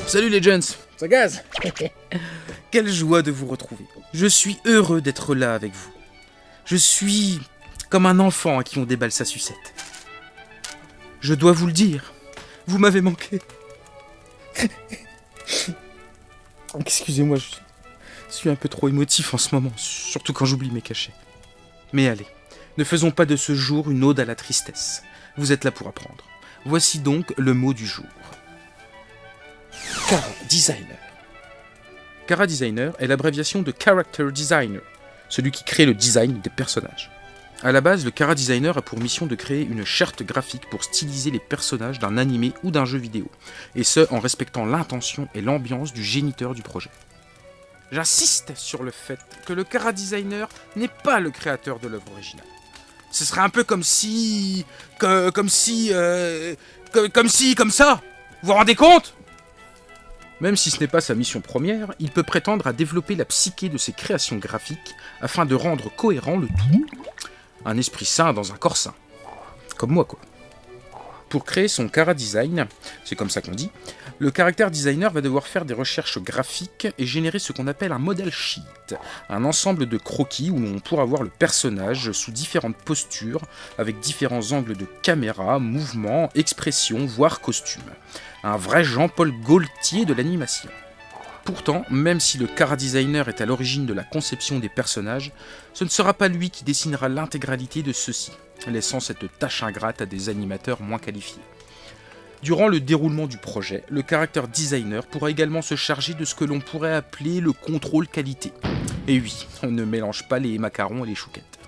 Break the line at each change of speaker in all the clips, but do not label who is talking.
Salut les Jones, ça gaze. Quelle joie de vous retrouver. Je suis heureux d'être là avec vous. Je suis comme un enfant à qui on déballe sa sucette. Je dois vous le dire, vous m'avez manqué. Excusez-moi, je suis un peu trop émotif en ce moment, surtout quand j'oublie mes cachets. Mais allez, ne faisons pas de ce jour une ode à la tristesse. Vous êtes là pour apprendre. Voici donc le mot du jour. Chara Designer. Chara Designer est l'abréviation de Character Designer, celui qui crée le design des personnages. A la base, le Chara Designer a pour mission de créer une charte graphique pour styliser les personnages d'un animé ou d'un jeu vidéo, et ce en respectant l'intention et l'ambiance du géniteur du projet. J'insiste sur le fait que le Chara Designer n'est pas le créateur de l'œuvre originale. Ce serait un peu comme ça. Vous vous rendez compte ? Même si ce n'est pas sa mission première, il peut prétendre à développer la psyché de ses créations graphiques afin de rendre cohérent le tout. Un esprit sain dans un corps sain. Comme moi, quoi. Pour créer son Chara Design, c'est comme ça qu'on dit, le character designer va devoir faire des recherches graphiques et générer ce qu'on appelle un model sheet, un ensemble de croquis où on pourra voir le personnage sous différentes postures, avec différents angles de caméra, mouvements, expressions, voire costumes. Un vrai Jean-Paul Gaultier de l'animation. Pourtant, même si le Chara Designer est à l'origine de la conception des personnages, ce ne sera pas lui qui dessinera l'intégralité de ceux-ci, laissant cette tâche ingrate à des animateurs moins qualifiés. Durant le déroulement du projet, le Character Designer pourra également se charger de ce que l'on pourrait appeler le contrôle qualité. Et oui, on ne mélange pas les macarons et les chouquettes.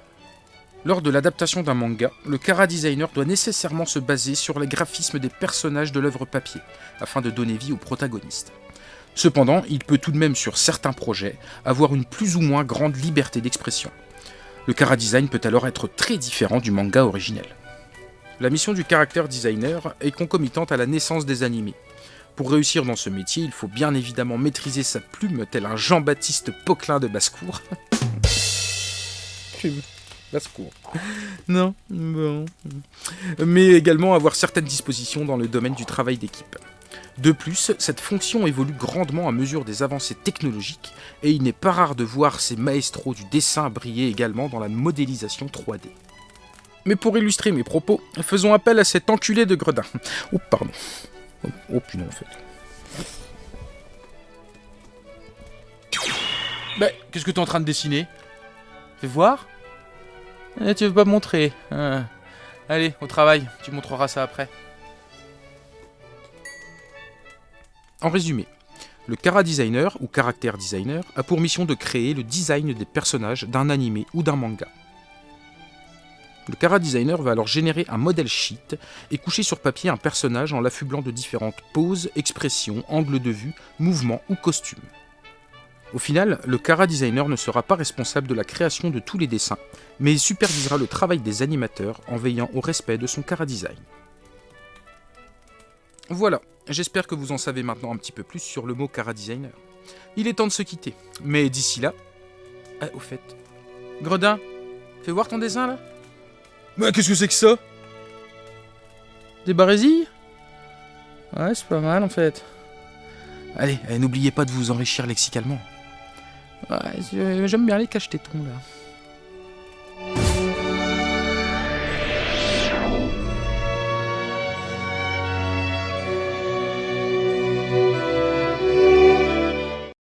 Lors de l'adaptation d'un manga, le Chara Designer doit nécessairement se baser sur les graphismes des personnages de l'œuvre papier, afin de donner vie aux protagonistes. Cependant, il peut tout de même sur certains projets avoir une plus ou moins grande liberté d'expression. Le Chara Design peut alors être très différent du manga originel. La mission du Character Designer est concomitante à la naissance des animés. Pour réussir dans ce métier, il faut bien évidemment maîtriser sa plume tel un Jean-Baptiste Poquelin de basse-cour. Basse-cour. Non, bon. Mais également avoir certaines dispositions dans le domaine du travail d'équipe. De plus, cette fonction évolue grandement à mesure des avancées technologiques et il n'est pas rare de voir ces maestros du dessin briller également dans la modélisation 3D. Mais pour illustrer mes propos, faisons appel à cet enculé de gredin. Oh, pardon. Oh, putain, en fait. Bah, qu'est-ce que t'es en train de dessiner ? Fais voir ? Tu veux pas me montrer ? Allez, au travail, tu montreras ça après. En résumé, le Chara Designer, ou Character Designer, a pour mission de créer le design des personnages d'un animé ou d'un manga. Le Chara Designer va alors générer un model sheet et coucher sur papier un personnage en l'affublant de différentes poses, expressions, angles de vue, mouvements ou costumes. Au final, le Chara Designer ne sera pas responsable de la création de tous les dessins, mais il supervisera le travail des animateurs en veillant au respect de son Chara Design. Voilà, j'espère que vous en savez maintenant un petit peu plus sur le mot Chara Designer. Il est temps de se quitter, mais d'ici là... Ah, au fait... Gredin, fais voir ton dessin là. Bah, qu'est-ce que c'est que ça ? Des barésilles ? Ouais, c'est pas mal en fait. Allez, n'oubliez pas de vous enrichir lexicalement. Ouais, j'aime bien les cache-tétons là.